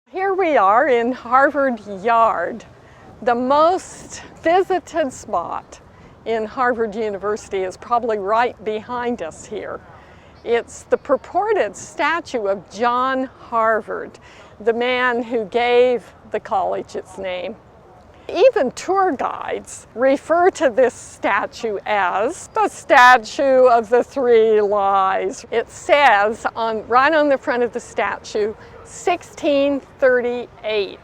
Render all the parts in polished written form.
Here we are in Harvard Yard, the most visited spot in Harvard University is probably right behind us here. It's the purported statue of John Harvard, the man who gave the college its name. Even tour guides refer to this statue as the Statue of the Three Lies. It says right on the front of the statue, 1638.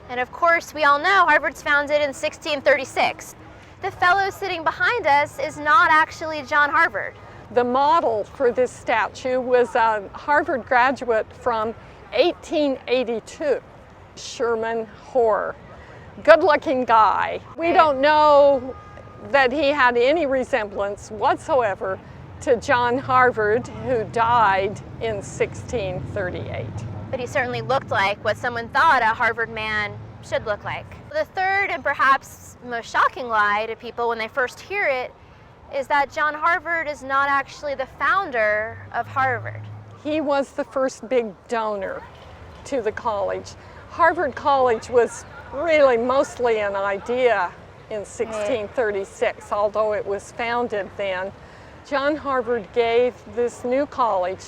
And of course, we all know Harvard's founded in 1636. The fellow sitting behind us is not actually John Harvard. The model for this statue was a Harvard graduate from 1882, Sherman Hoare. Good-looking guy. We don't know that he had any resemblance whatsoever to John Harvard, who died in 1638. But he certainly looked like what someone thought a Harvard man should look like. The third and perhaps most shocking lie to people when they first hear it is that John Harvard is not actually the founder of Harvard. He was the first big donor to the college. Harvard College was really mostly an idea in 1636, although it was founded then. John Harvard gave this new college,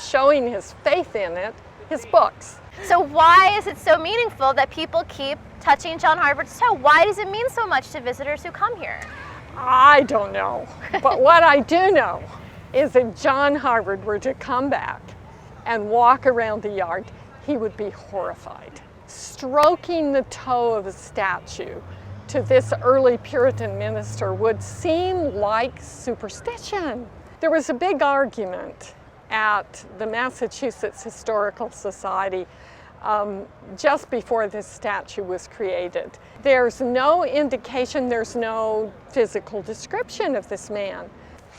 showing his faith in it, his books. So why is it so meaningful that people keep touching John Harvard's toe? Why does it mean so much to visitors who come here? I don't know, but what I do know is if John Harvard were to come back and walk around the yard, he would be horrified. Stroking the toe of a statue to this early Puritan minister would seem like superstition. There was a big argument at the Massachusetts Historical Society just before this statue was created. There's no indication, there's no physical description of this man.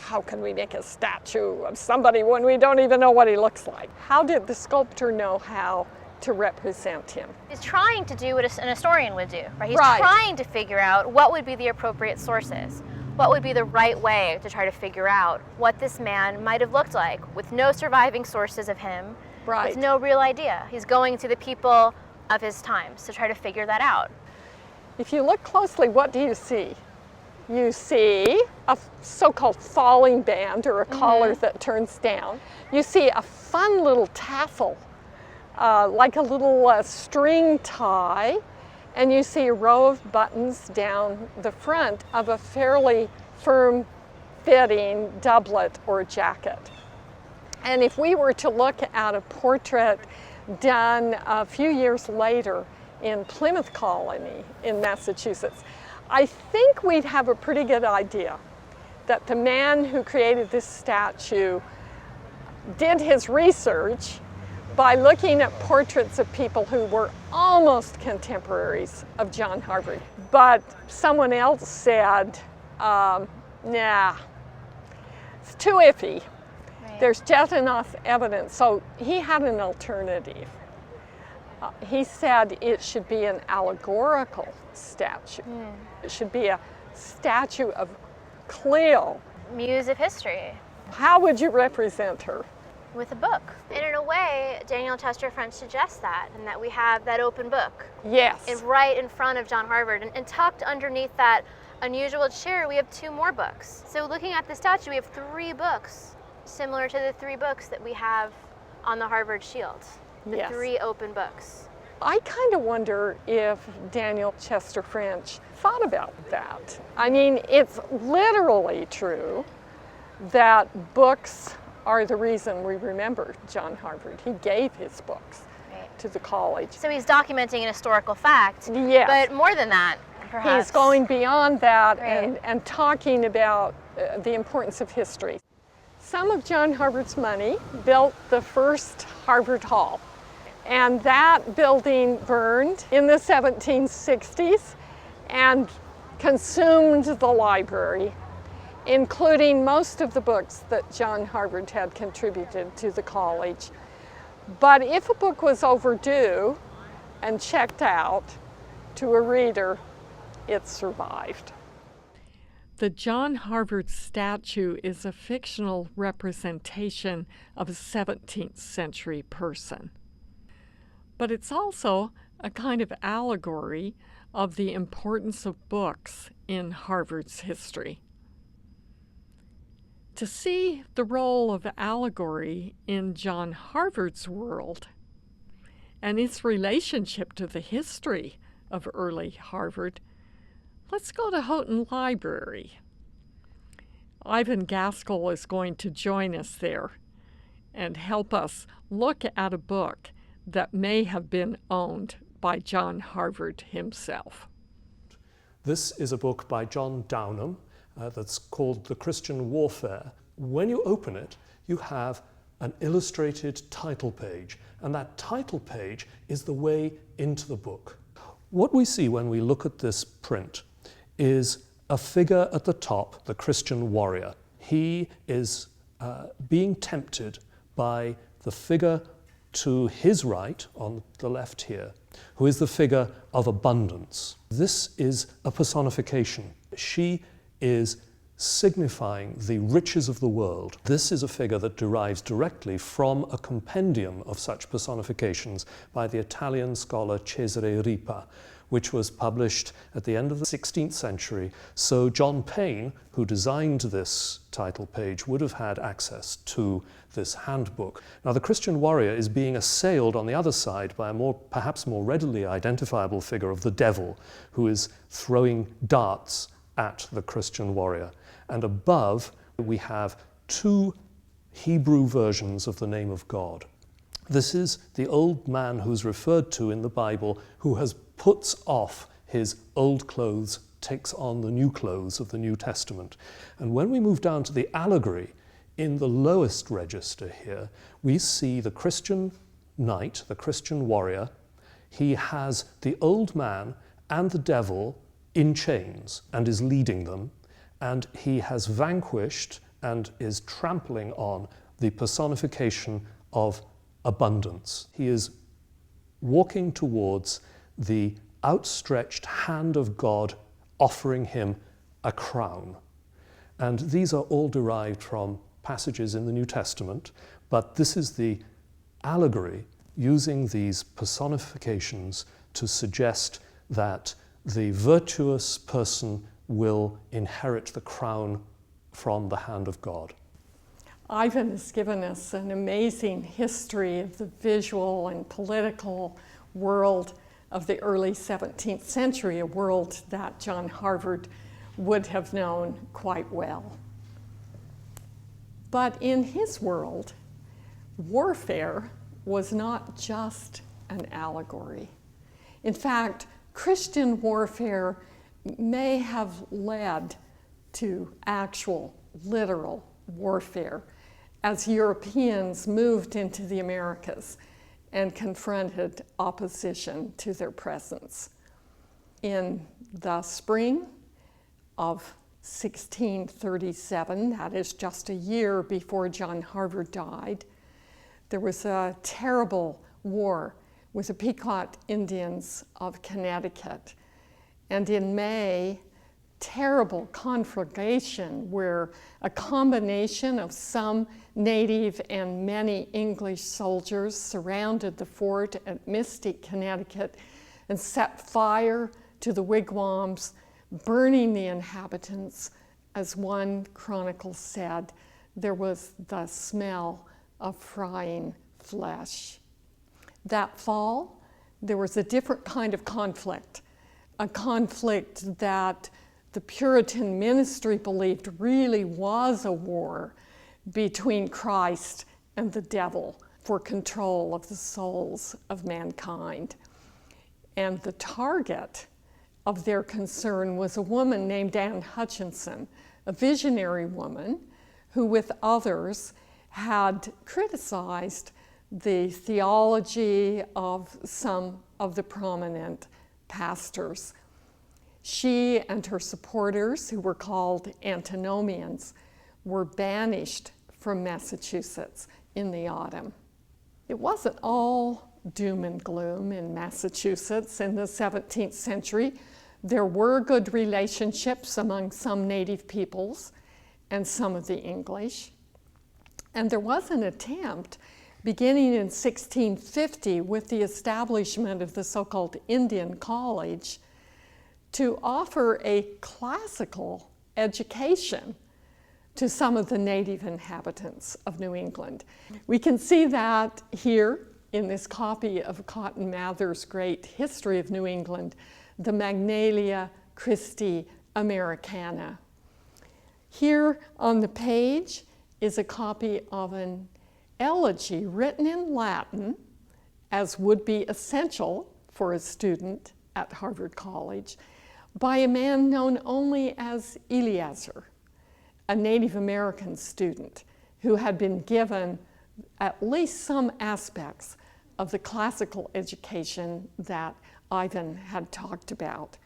How can we make a statue of somebody when we don't even know what he looks like? How did the sculptor know how to represent him? He's trying to do what an historian would do, right? He's trying to figure out what would be the appropriate sources, what would be the right way to try to figure out what this man might have looked like with no surviving sources of him, with no real idea. He's going to the people of his times to try to figure that out. If you look closely, what do you see? You see a so-called falling band, or a collar that turns down. You see a fun little tassel, like a little string tie, and you see a row of buttons down the front of a fairly firm-fitting doublet or jacket. And if we were to look at a portrait done a few years later in Plymouth Colony in Massachusetts, I think we'd have a pretty good idea that the man who created this statue did his research by looking at portraits of people who were almost contemporaries of John Harvard. But someone else said, nah, it's too iffy. There's just enough evidence. So he had an alternative. He said it should be an allegorical statue. It should be a statue of Clio. Muse of history. How would you represent her? With a book. And in a way, Daniel Chester French suggests that, and that we have that open book. Yes. Right in front of John Harvard. And tucked underneath that unusual chair, we have two more books. So looking at the statue, we have three books, similar to the three books that we have on the Harvard shield. The three open books. I kind of wonder if Daniel Chester French thought about that. I mean, it's literally true that books are the reason we remember John Harvard. He gave his books to the college. So he's documenting an historical fact, but more than that, perhaps. He's going beyond that and talking about the importance of history. Some of John Harvard's money built the first Harvard Hall, and that building burned in the 1760s and consumed the library, including most of the books that John Harvard had contributed to the college. But if a book was overdue and checked out to a reader, it survived. The John Harvard statue is a fictional representation of a 17th century person. but it's also a kind of allegory of the importance of books in Harvard's history. To see the role of allegory in John Harvard's world and its relationship to the history of early Harvard, let's go to Houghton Library. Ivan Gaskell is going to join us there and help us look at a book that may have been owned by John Harvard himself. This is a book by John Downham that's called The Christian Warfare. When you open it, you have an illustrated title page, and that title page is the way into the book. What we see when we look at this print is a figure at the top, the Christian warrior. He is being tempted by the figure to his right, on the left here, who is the figure of abundance. This is a personification. She is signifying the riches of the world. This is a figure that derives directly from a compendium of such personifications by the Italian scholar Cesare Ripa, which was published at the end of the 16th century. So John Payne, who designed this title page, would have had access to this handbook. Now, the Christian warrior is being assailed on the other side by a perhaps more readily identifiable figure of the devil, who is throwing darts at the Christian warrior. And above, we have two Hebrew versions of the name of God. This is the old man who's referred to in the Bible, who puts off his old clothes, takes on the new clothes of the New Testament. And when we move down to the allegory, in the lowest register here, we see the Christian knight, the Christian warrior. He has the old man and the devil in chains and is leading them, and he has vanquished and is trampling on the personification of abundance. He is walking towards the outstretched hand of God, offering him a crown. And these are all derived from passages in the New Testament, but this is the allegory using these personifications to suggest that the virtuous person will inherit the crown from the hand of God. Ivan has given us an amazing history of the visual and political world of the early 17th century, a world that John Harvard would have known quite well. But in his world, warfare was not just an allegory. In fact, Christian warfare may have led to actual, literal warfare as Europeans moved into the Americas and confronted opposition to their presence. In the spring of 1637, that is just a year before John Harvard died, there was a terrible war with the Pequot Indians of Connecticut. And in May, terrible conflagration where a combination of some native and many English soldiers surrounded the fort at Mystic, Connecticut, and set fire to the wigwams, burning the inhabitants. As one chronicle said, there was the smell of frying flesh. That fall, there was a different kind of conflict, a conflict that the Puritan ministry believed really was a war between Christ and the devil for control of the souls of mankind. And the target of their concern was a woman named Anne Hutchinson, a visionary woman who, with others, had criticized the theology of some of the prominent pastors. She and her supporters, who were called antinomians, were banished from Massachusetts in the autumn. It wasn't all doom and gloom in Massachusetts in the 17th century. There were good relationships among some native peoples and some of the English. And there was an attempt beginning in 1650 with the establishment of the so-called Indian College, to offer a classical education to some of the native inhabitants of New England. We can see that here in this copy of Cotton Mather's great History of New England, the Magnalia Christi Americana. Here on the page is a copy of an elegy written in Latin, as would be essential for a student at Harvard College, by a man known only as Eleazar, a Native American student who had been given at least some aspects of the classical education that Ivan had talked about.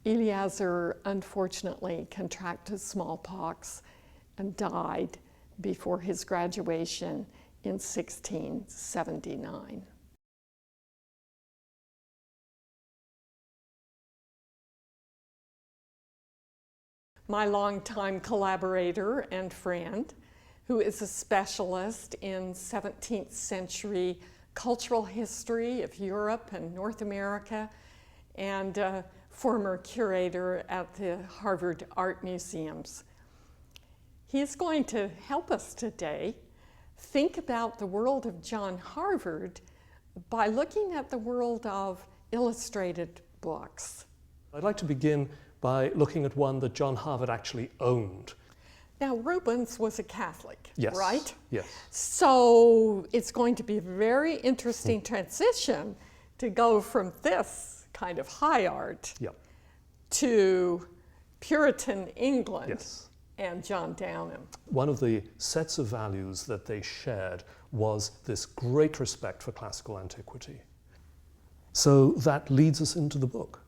Eleazar unfortunately contracted smallpox and died before his graduation in 1679. My longtime collaborator and friend, who is a specialist in 17th century cultural history of Europe and North America, and a former curator at the Harvard Art Museums. He is going to help us today think about the world of John Harvard by looking at the world of illustrated books. I'd like to begin by looking at one that John Harvard actually owned. Now, Rubens was a Catholic, Yes. right? Yes. So it's going to be a very interesting transition to go from this kind of high art Yep. to Puritan England Yes. and John Downham. One of the sets of values that they shared was this great respect for classical antiquity. So that leads us into the book.